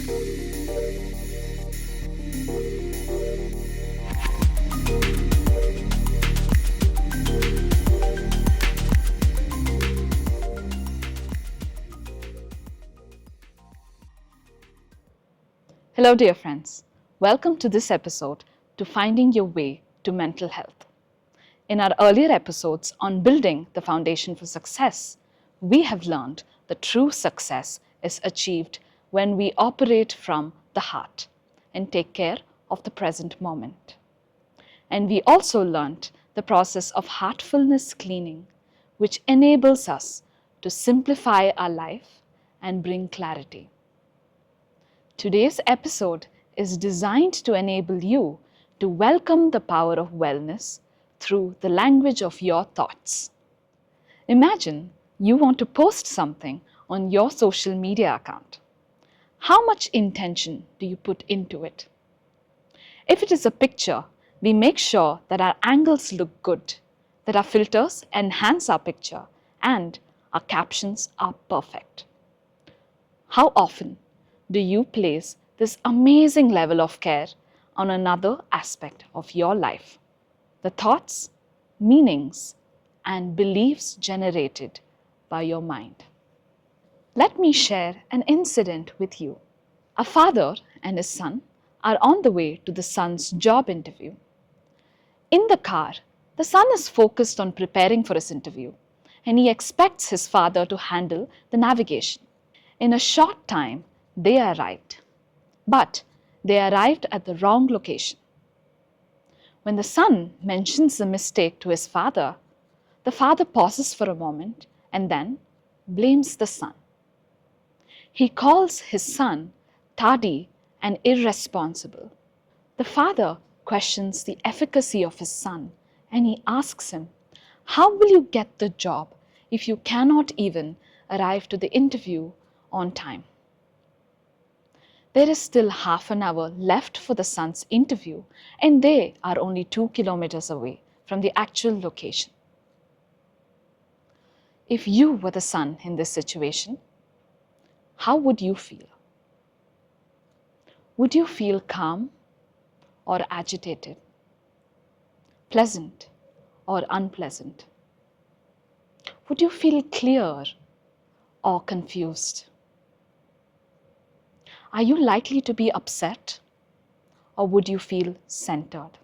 Hello, dear friends. Welcome to this episode to Finding Your Way to Mental Health. In our earlier episodes on building the foundation for success, we have learned that true success is achieved when we operate from the heart and take care of the present moment. And we also learned the process of heartfulness cleaning, which enables us to simplify our life and bring clarity. Today's episode is designed to enable you to welcome the power of wellness through the language of your thoughts. Imagine you want to post something on your social media account. How much intention do you put into it? If it is a picture, we make sure that our angles look good, that our filters enhance our picture, and our captions are perfect. How often do you place this amazing level of care on another aspect of your life? The thoughts, meanings, and beliefs generated by your mind. Let me share an incident with you. A father and his son are on the way to the son's job interview. In the car, the son is focused on preparing for his interview, and he expects his father to handle the navigation. In a short time, they arrived, but they arrived at the wrong location. When the son mentions the mistake to his father, the father pauses for a moment and then blames the son. He calls his son tardy and irresponsible. The father questions the efficacy of his son and he asks him, "How will you get the job if you cannot even arrive to the interview on time?" There is still half an hour left for the son's interview, and they are only 2 kilometers away from the actual location. If you were the son in this situation, how would you feel? Would you feel calm or agitated? Pleasant or unpleasant? Would you feel clear or confused? Are you likely to be upset, or would you feel centered?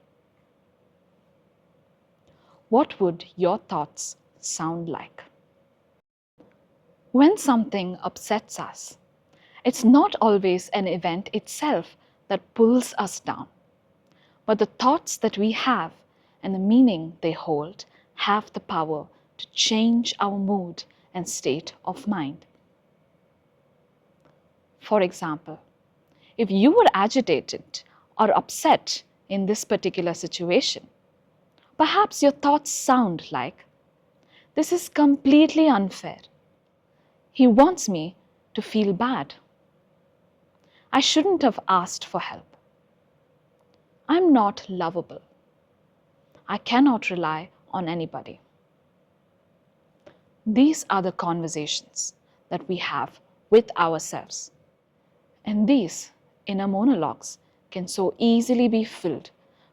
What would your thoughts sound like? When something upsets us, it's not always an event itself that pulls us down, but the thoughts that we have and the meaning they hold have the power to change our mood and state of mind. For example, if you were agitated or upset in this particular situation, perhaps your thoughts sound like, "This is completely unfair. He wants me to feel bad. I shouldn't have asked for help. I'm not lovable. I cannot rely on anybody." These are the conversations that we have with ourselves. And these inner monologues can so easily be filled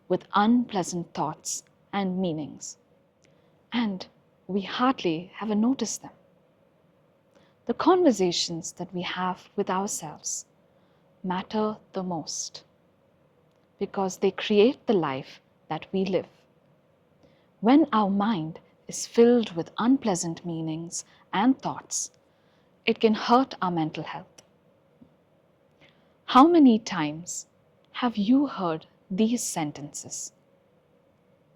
with unpleasant thoughts and meanings. And we hardly ever notice them. The conversations that we have with ourselves matter the most because they create the life that we live. When our mind is filled with unpleasant meanings and thoughts, it can hurt our mental health. How many times have you heard these sentences?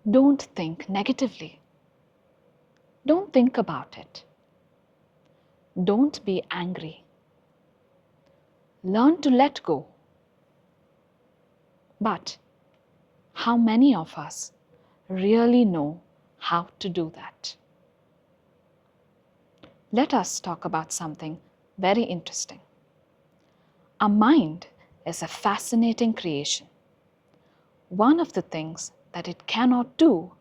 Don't think negatively. Don't think about it. Don't be angry. Learn to let go. But how many of us really know how to do that? Let us talk about something very interesting. Our mind is a fascinating creation. One of the things that it cannot do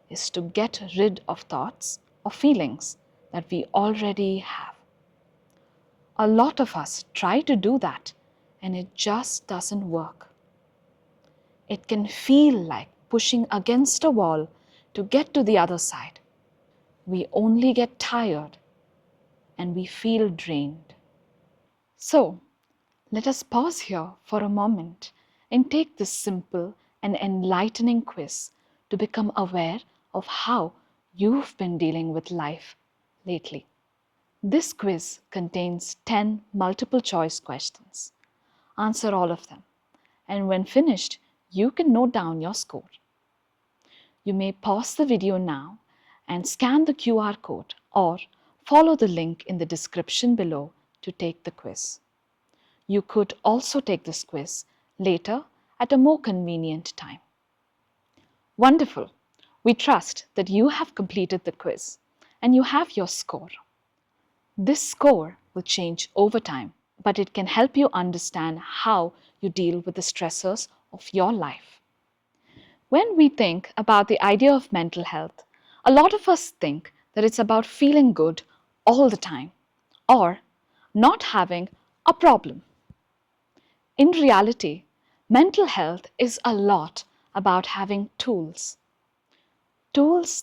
is to get rid of thoughts or feelings that we already have. A lot of us try to do that and it just doesn't work. It can feel like pushing against a wall to get to the other side. We only get tired and we feel drained. So, let us pause here for a moment and take this simple and enlightening quiz to become aware of how you've been dealing with life lately. This quiz contains 10 multiple choice questions. Answer all of them, and when finished, you can note down your score. You may pause the video now and scan the QR code or follow the link in the description below to take the quiz. You could also take this quiz later at a more convenient time. Wonderful! We trust that you have completed the quiz and you have your score. This score will change over time, but it can help you understand how you deal with the stressors of your life. When we think about the idea of mental health, a lot of us think that it's about feeling good all the time or not having a problem. In reality, mental health is a lot about having tools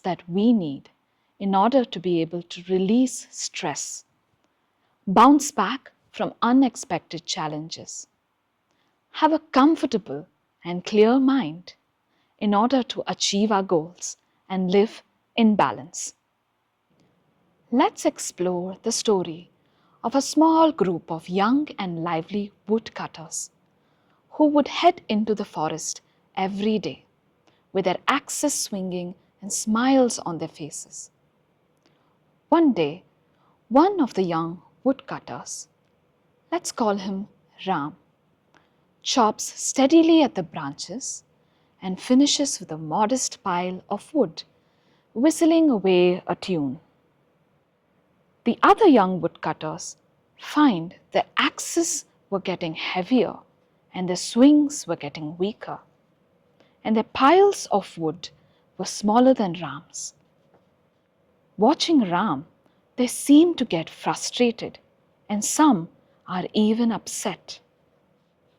that we need in order to be able to release stress, bounce back from unexpected challenges, have a comfortable and clear mind in order to achieve our goals and live in balance. Let's explore the story of a small group of young and lively woodcutters who would head into the forest every day with their axes swinging and smiles on their faces. One day, one of the young woodcutters, let's call him Ram, chops steadily at the branches and finishes with a modest pile of wood, whistling away a tune. The other young woodcutters find their axes were getting heavier and their swings were getting weaker, and their piles of wood were smaller than Ram's. Watching Ram, they seem to get frustrated, and some are even upset.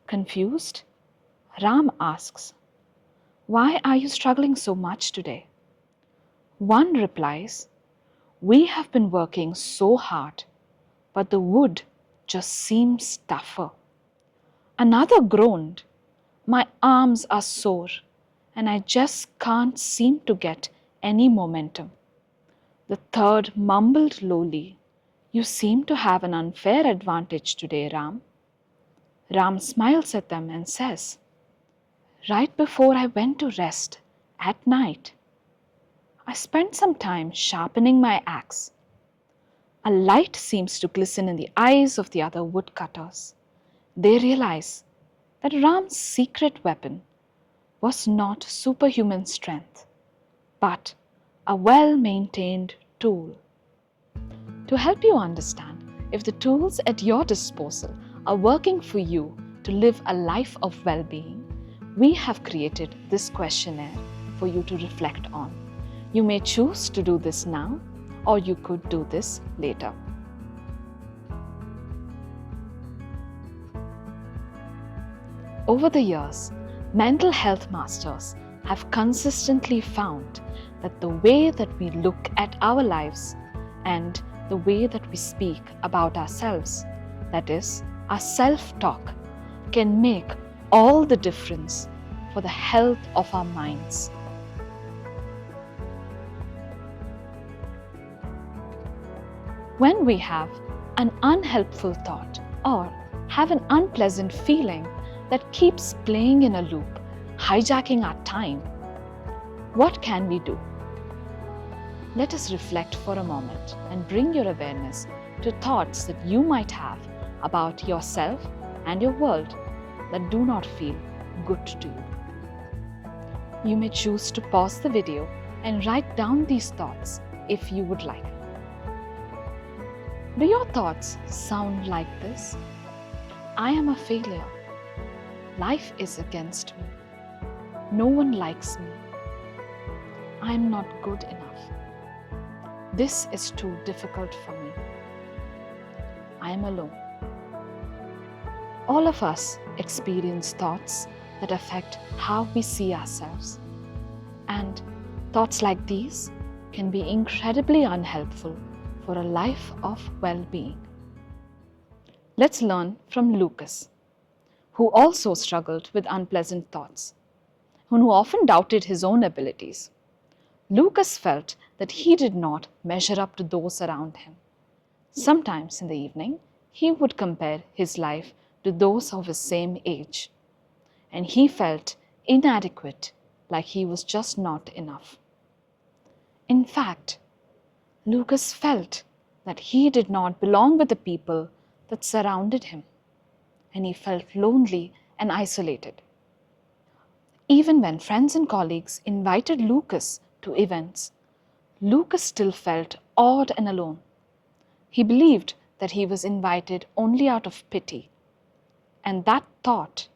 Confused, Ram asks, "Why are you struggling so much today?" One replies, "We have been working so hard, but the wood just seems tougher." Another groaned, "My arms are sore, and I just can't seem to get any momentum." The third mumbled lowly, "You seem to have an unfair advantage today, Ram." Ram smiles at them and says, "Right before I went to rest at night, I spent some time sharpening my axe." A light seems to glisten in the eyes of the other woodcutters. They realize that Ram's secret weapon was not superhuman strength, but a well-maintained tool. To help you understand if the tools at your disposal are working for you to live a life of well-being, we have created this questionnaire for you to reflect on. You may choose to do this now, or you could do this later. Over the years, mental health masters have consistently found that the way that we look at our lives and the way that we speak about ourselves, that is, our self-talk, can make all the difference for the health of our minds. When we have an unhelpful thought or have an unpleasant feeling that keeps playing in a loop, hijacking our time, what can we do? Let us reflect for a moment and bring your awareness to thoughts that you might have about yourself and your world that do not feel good to you. You may choose to pause the video and write down these thoughts if you would like. Do your thoughts sound like this? I am a failure. Life is against me. No one likes me. I am not good enough. This is too difficult for me. I am alone. All of us experience thoughts that affect how we see ourselves. And thoughts like these can be incredibly unhelpful for a life of well-being. Let's learn from Lucas, who also struggled with unpleasant thoughts, who often doubted his own abilities. Lucas felt that he did not measure up to those around him. Sometimes in the evening, he would compare his life to those of his same age, and he felt inadequate, like he was just not enough. In fact, Lucas felt that he did not belong with the people that surrounded him, and he felt lonely and isolated. Even when friends and colleagues invited Lucas to events, Lucas still felt odd and alone. He believed that he was invited only out of pity, and that thought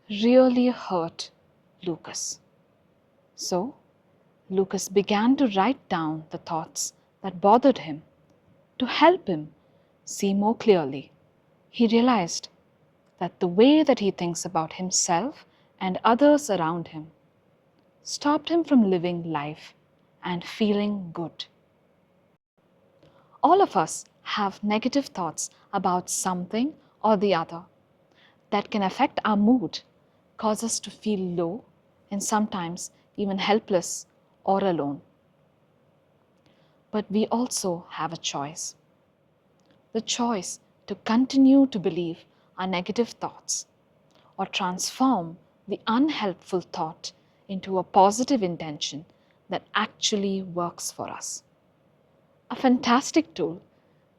really hurt Lucas. So, Lucas began to write down the thoughts that bothered him to help him see more clearly. He realized that the way that he thinks about himself and others around him stopped him from living life and feeling good. All of us have negative thoughts about something or the other that can affect our mood, cause us to feel low, and sometimes even helpless or alone. But we also have a choice. The choice to continue to believe our negative thoughts or transform the unhelpful thought into a positive intention that actually works for us. A fantastic tool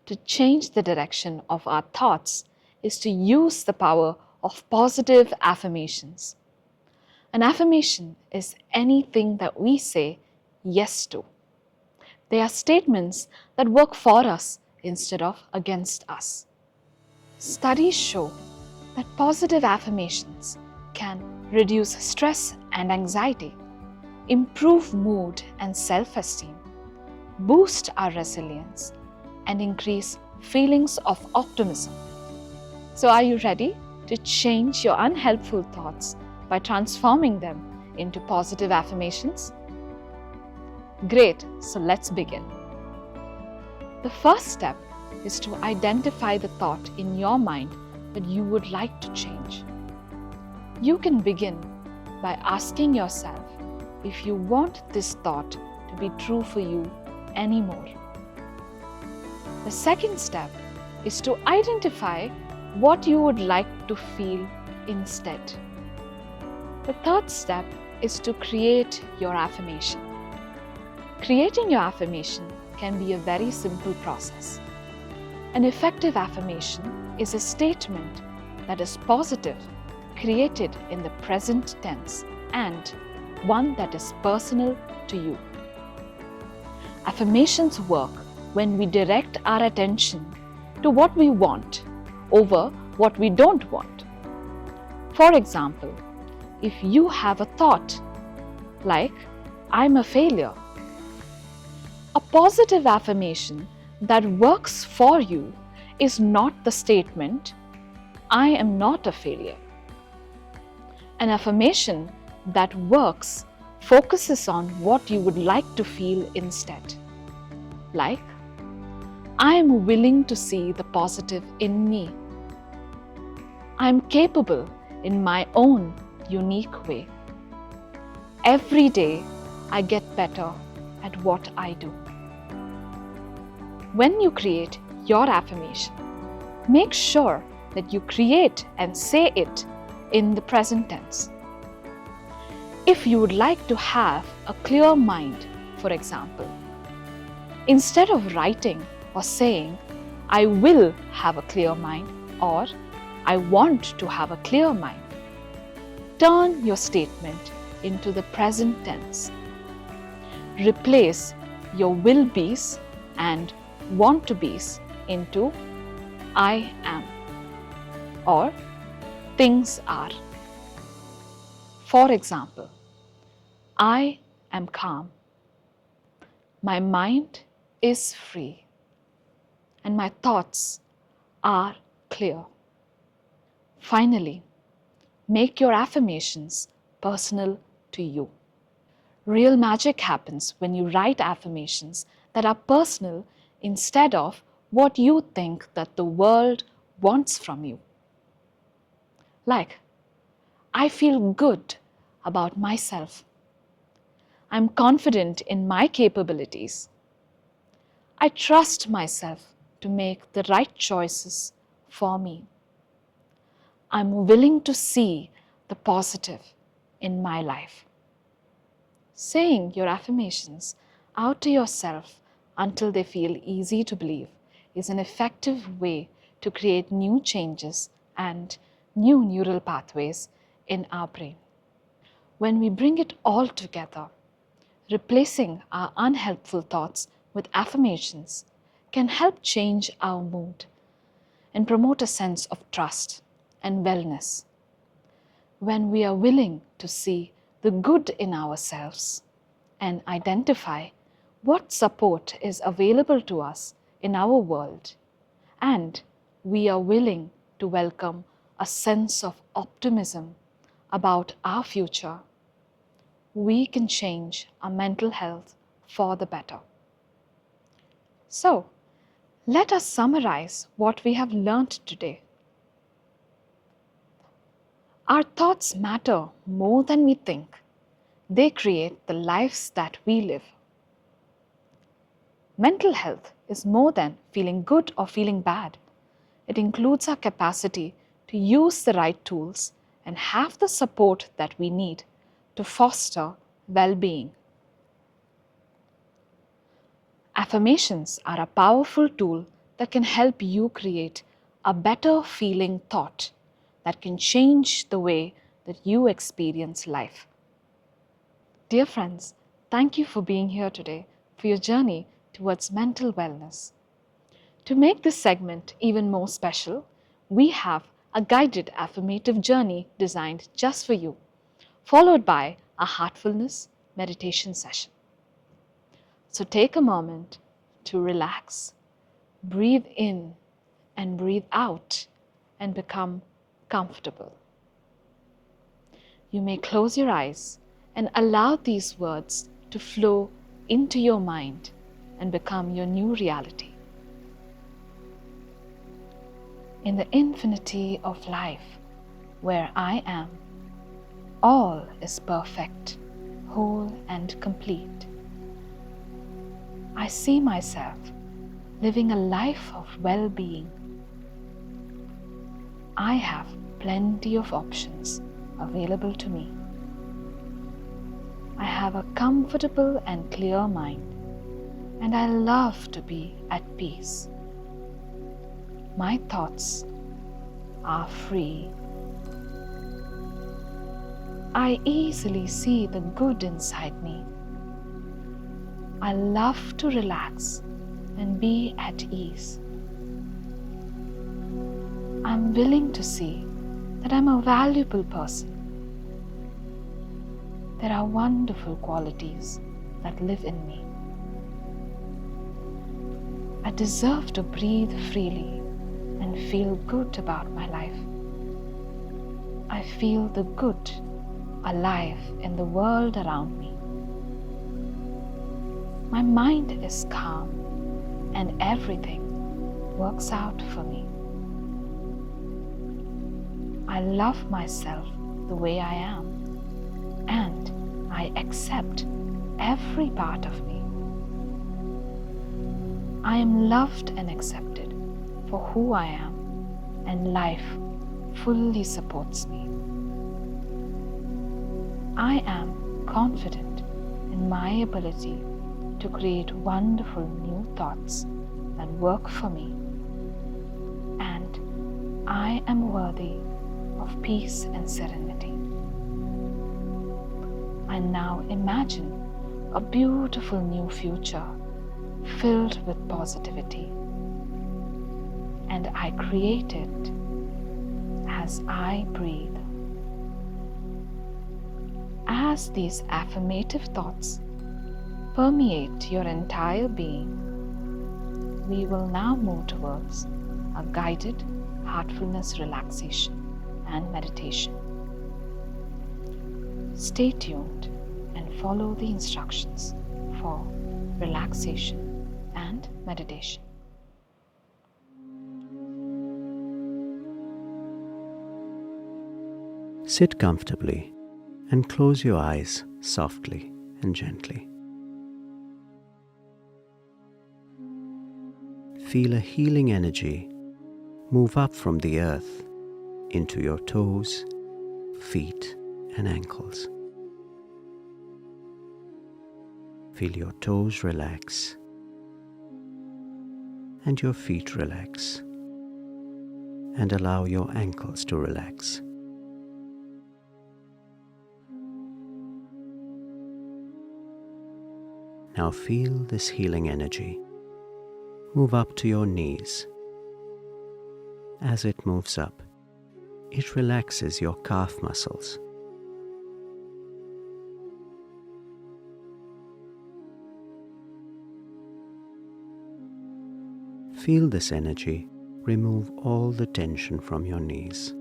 to change the direction of our thoughts is to use the power of positive affirmations. An affirmation is anything that we say yes to. They are statements that work for us instead of against us. Studies show that positive affirmations can reduce stress and anxiety, improve mood and self-esteem, boost our resilience, and increase feelings of optimism. So are you ready to change your unhelpful thoughts by transforming them into positive affirmations? Great, so let's begin. The first step is to identify the thought in your mind that you would like to change. You can begin by asking yourself if you want this thought to be true for you anymore. The second step is to identify what you would like to feel instead. The third step is to create your affirmation. Creating your affirmation can be a very simple process. An effective affirmation is a statement that is positive, created in the present tense, and one that is personal to you. Affirmations work when we direct our attention to what we want over what we don't want. For example, if you have a thought like, "I'm a failure," a positive affirmation that works for you is not the statement, "I am not a failure." An affirmation that works focuses on what you would like to feel instead. Like, "I am willing to see the positive in me. I am capable in my own unique way. Every day I get better at what I do." When you create your affirmation, make sure that you create and say it in the present tense. If you would like to have a clear mind, for example, instead of writing or saying, "I will have a clear mind," or "I want to have a clear mind," turn your statement into the present tense. Replace your will be's and want to be's into "I am" or "things are." For example, "I am calm. My mind is free. And my thoughts are clear." Finally, make your affirmations personal to you. Real magic happens when you write affirmations that are personal instead of what you think that the world wants from you. Like, I feel good about myself. I'm confident in my capabilities. I trust myself to make the right choices for me. I'm willing to see the positive in my life. Saying your affirmations out to yourself until they feel easy to believe is an effective way to create new changes and new neural pathways in our brain. When we bring it all together, replacing our unhelpful thoughts with affirmations can help change our mood and promote a sense of trust and wellness. When we are willing to see the good in ourselves and identify what support is available to us in our world, and we are willing to welcome a sense of optimism about our future, we can change our mental health for the better. So, let us summarize what we have learned today. Our thoughts matter more than we think. They create the lives that we live. Mental health is more than feeling good or feeling bad. It includes our capacity to use the right tools and have the support that we need to foster well-being. Affirmations are a powerful tool that can help you create a better feeling thought that can change the way that you experience life. Dear friends, thank you for being here today for your journey towards mental wellness. To make this segment even more special, we have a guided affirmative journey designed just for you, followed by a heartfulness meditation session. So take a moment to relax, breathe in and breathe out, and become comfortable. You may close your eyes and allow these words to flow into your mind and become your new reality. In the infinity of life where I am, all is perfect, whole and complete. I see myself living a life of well-being. I have plenty of options available to me. I have a comfortable and clear mind, and I love to be at peace. My thoughts are free. I easily see the good inside me. I love to relax and be at ease. I'm willing to see that I'm a valuable person. There are wonderful qualities that live in me. I deserve to breathe freely and feel good about my life. I feel the good alive in the world around me. My mind is calm and everything works out for me. I love myself the way I am, and I accept every part of me. I am loved and accepted for who I am, and life fully supports me. I am confident in my ability to create wonderful new thoughts that work for me, and I am worthy of peace and serenity. I now imagine a beautiful new future filled with positivity, and I create it as I breathe. As these affirmative thoughts permeate your entire being, we will now move towards a guided heartfulness relaxation. and meditation. Stay tuned and follow the instructions for relaxation and meditation. Sit comfortably and close your eyes softly and gently. Feel a healing energy move up from the earth into your toes, feet, and ankles. Feel your toes relax and your feet relax, and allow your ankles to relax. Now feel this healing energy move up to your knees. As it moves up, it relaxes your calf muscles. Feel this energy remove all the tension from your knees.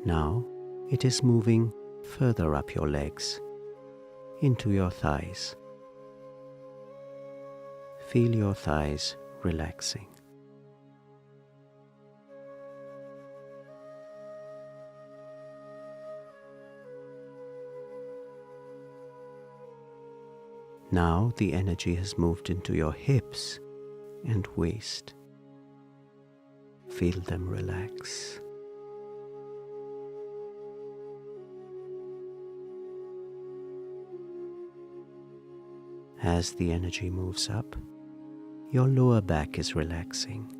Now it is moving further up your legs, into your thighs. Feel your thighs relaxing. Now the energy has moved into your hips and waist. Feel them relax. As the energy moves up, your lower back is relaxing.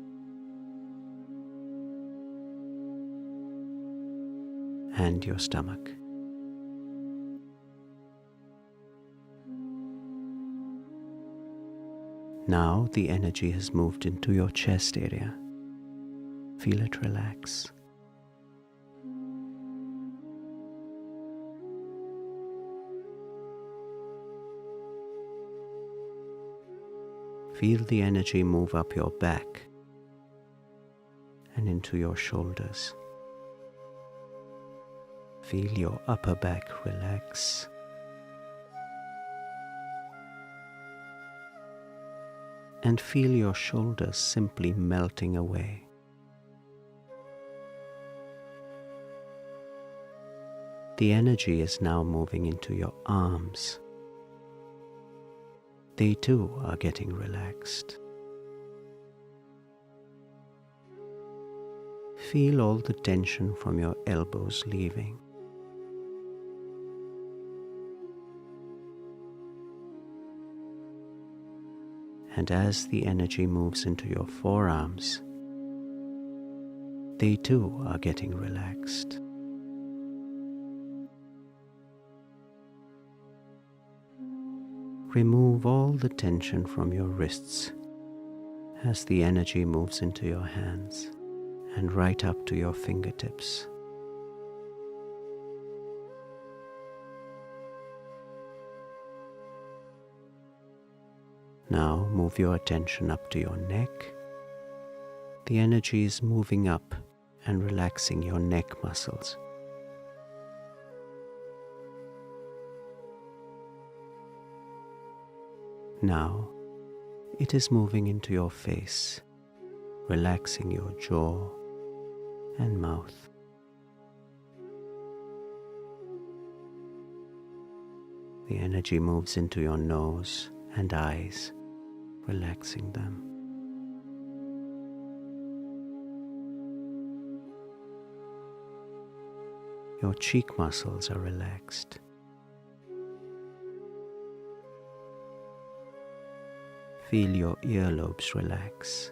And your stomach. Now the energy has moved into your chest area. Feel it relax. Feel the energy move up your back and into your shoulders. Feel your upper back relax. And feel your shoulders simply melting away. The energy is now moving into your arms. They too are getting relaxed. Feel all the tension from your elbows leaving. And as the energy moves into your forearms, they too are getting relaxed. Remove all the tension from your wrists as the energy moves into your hands and right up to your fingertips. Now move your attention up to your neck. The energy is moving up and relaxing your neck muscles. Now it is moving into your face, relaxing your jaw and mouth. The energy moves into your nose and eyes, relaxing them. Your cheek muscles are relaxed. Feel your earlobes relax.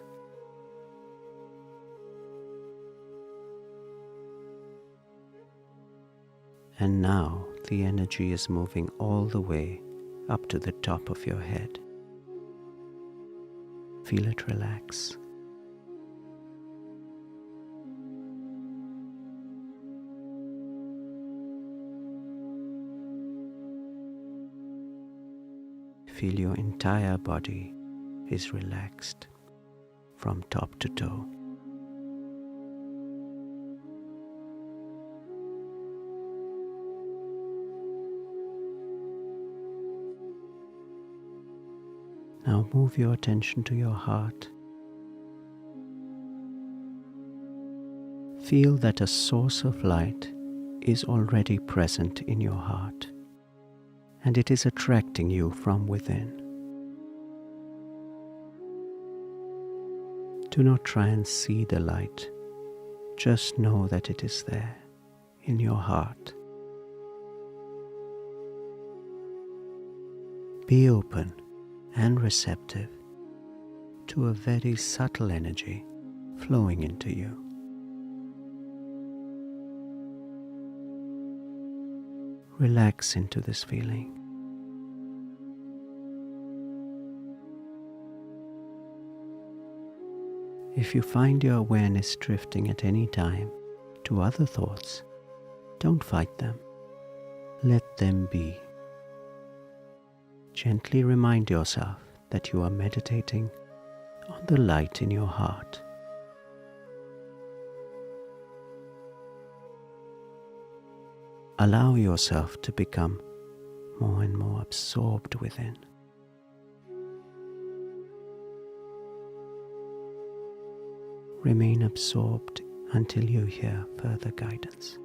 And now the energy is moving all the way up to the top of your head. Feel it relax. feel your entire body is relaxed from top to toe. Now move your attention to your heart. Feel that a source of light is already present in your heart, and it is attracting you from within. Do not try and see the light, just know that it is there in your heart. Be open and receptive to a very subtle energy flowing into you. Relax into this feeling. If you find your awareness drifting at any time to other thoughts, don't fight them. Let them be. Gently remind yourself that you are meditating on the light in your heart. Allow yourself to become more and more absorbed within. Remain absorbed until you hear further guidance.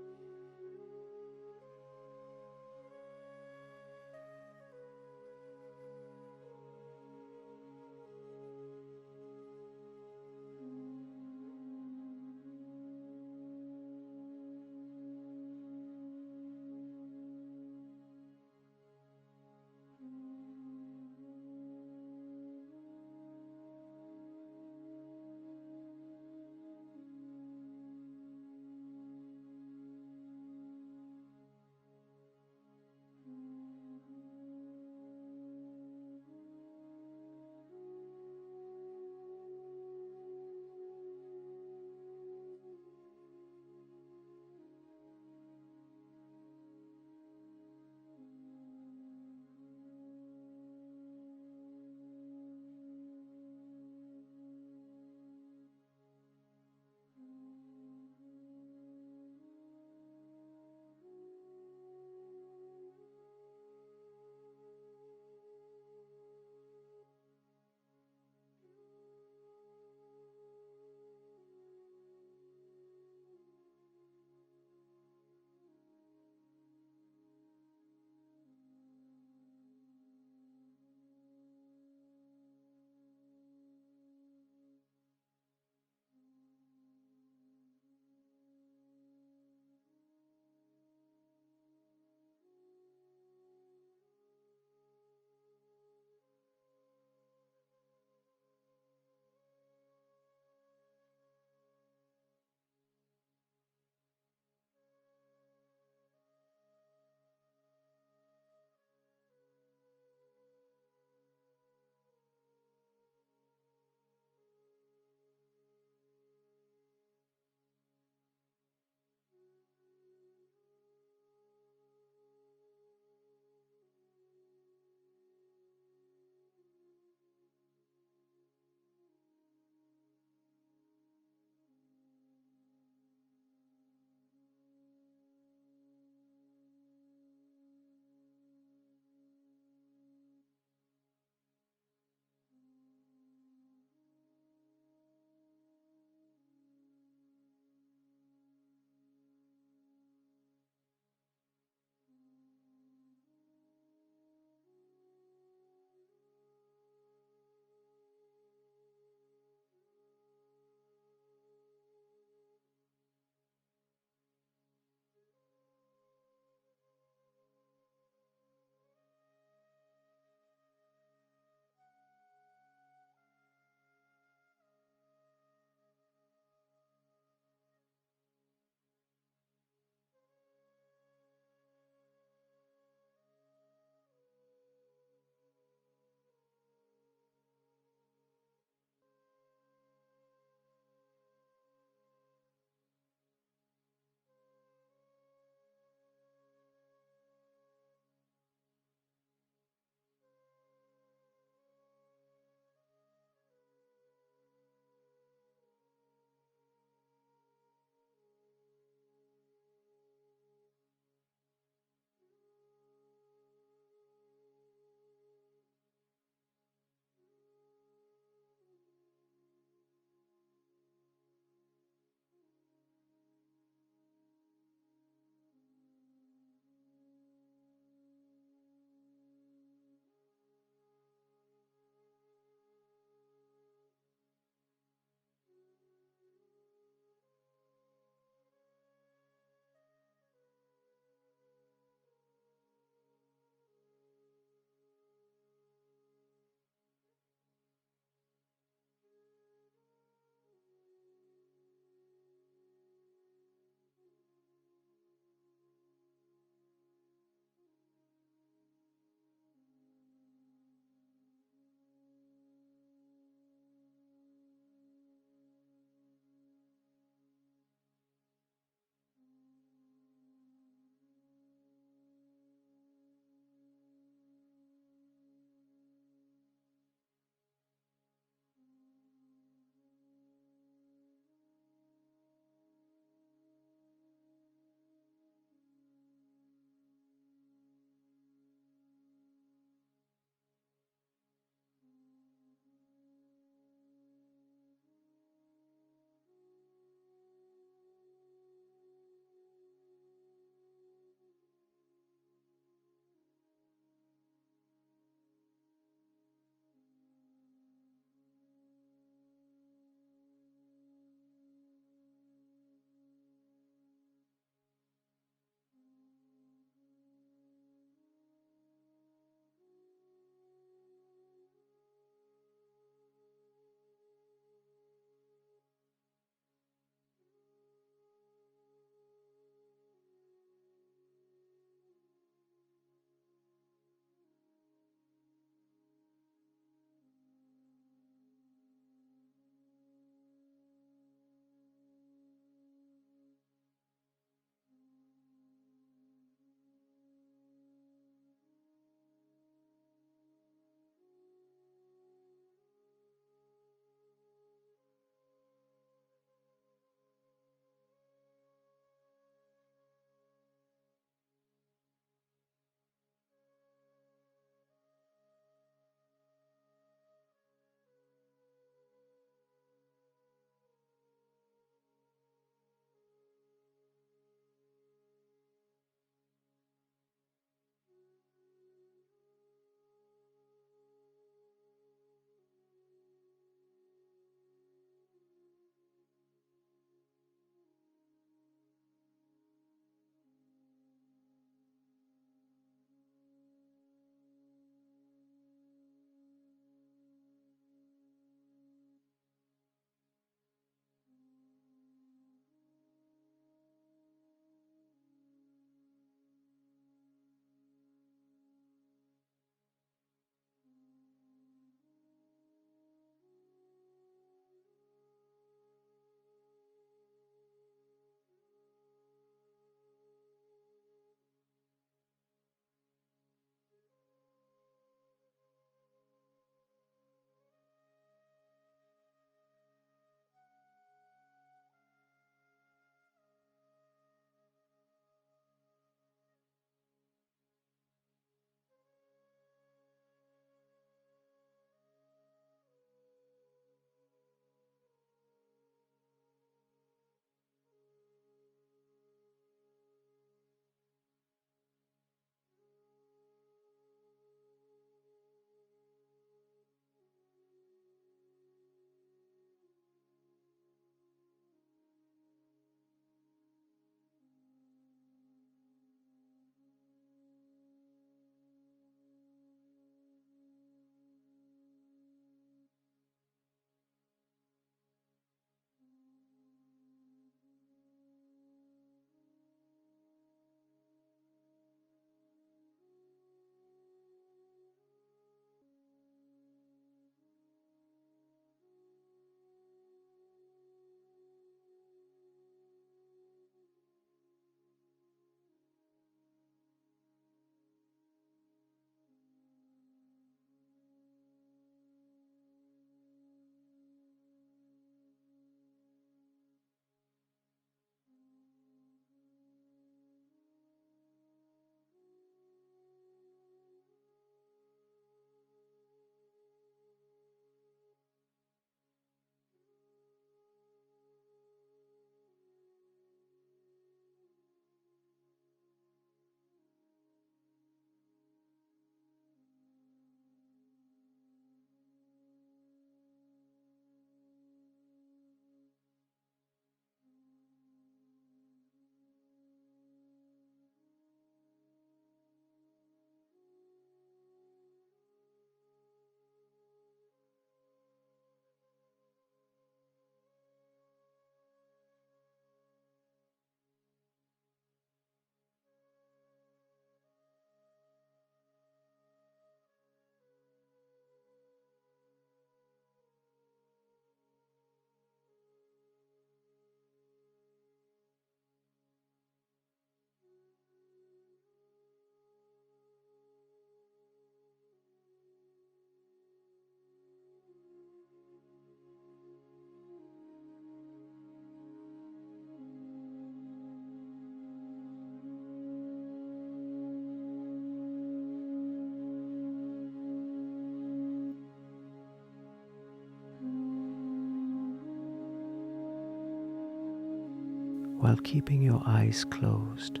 while keeping your eyes closed.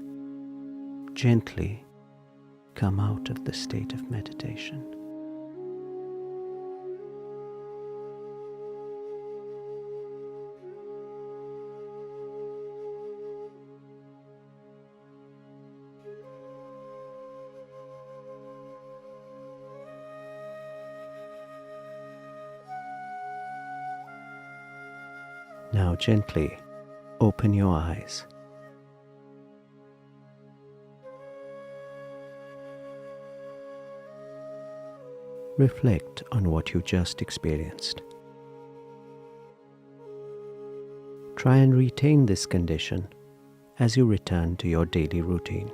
Gently come out of the state of meditation. Now gently open your eyes. Reflect on what you just experienced. Try and retain this condition as you return to your daily routine.